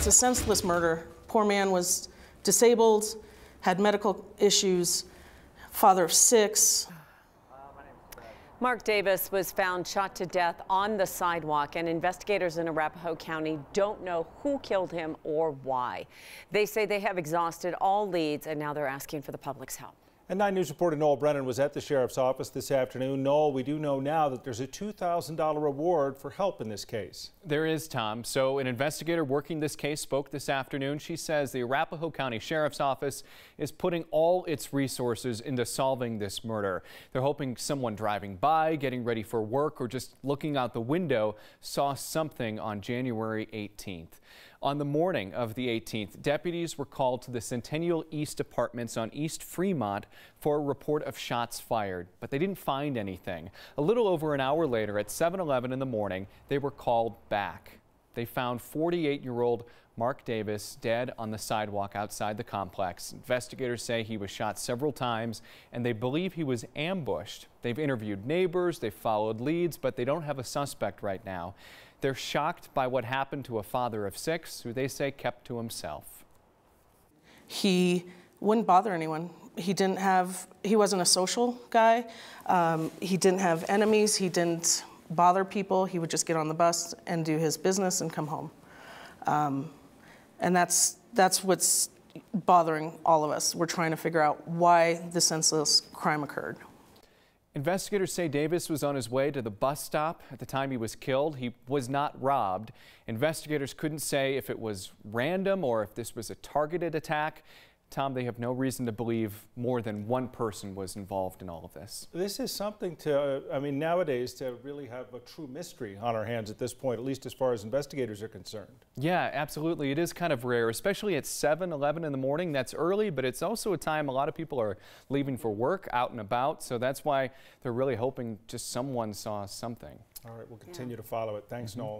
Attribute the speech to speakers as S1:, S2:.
S1: It's a senseless murder. Poor man was disabled, had medical issues, father of 6.
S2: Mark Davis was found shot to death on the sidewalk, and investigators in Arapahoe County don't know who killed him or why. They say they have exhausted all leads, and now they're asking for the public's help.
S3: And 9 News reporter Noel Brennan was at the sheriff's office this afternoon. Noel, we do know now that there's a $2,000 reward for help in this case.
S4: There is, Tom. So an investigator working this case spoke this afternoon. She says the Arapahoe County Sheriff's Office is putting all its resources into solving this murder. They're hoping someone driving by, getting ready for work, or just looking out the window saw something on January 18th. On the morning of the 18th, deputies were called to the Centennial East apartments on East Fremont for a report of shots fired, but they didn't find anything. A little over an hour later, at 7:11 in the morning, they were called back. They found 48-year-old Mark Davis dead on the sidewalk outside the complex. Investigators say he was shot several times, and they believe he was ambushed. They've interviewed neighbors, they've followed leads, but they don't have a suspect right now. They're shocked by what happened to a father of 6 who they say kept to himself.
S1: He wouldn't bother anyone. He wasn't a social guy. He didn't have enemies. He didn't bother people. He would just get on the bus and do his business and come home. And that's what's bothering all of us. We're trying to figure out why the senseless crime occurred.
S4: Investigators say Davis was on his way to the bus stop at the time he was killed. He was not robbed. Investigators couldn't say if it was random or if this was a targeted attack. Tom, they have no reason to believe more than one person was involved in all of this.
S3: This is something to, I mean, nowadays to really have a true mystery on our hands at this point, at least as far as investigators are concerned.
S4: Yeah, absolutely. It is kind of rare, especially at 7:11 in the morning. That's early, but it's also a time a lot of people are leaving for work, out and about. So that's why they're really hoping just someone saw something.
S3: All right, we'll continue to follow it. Thanks, Noel.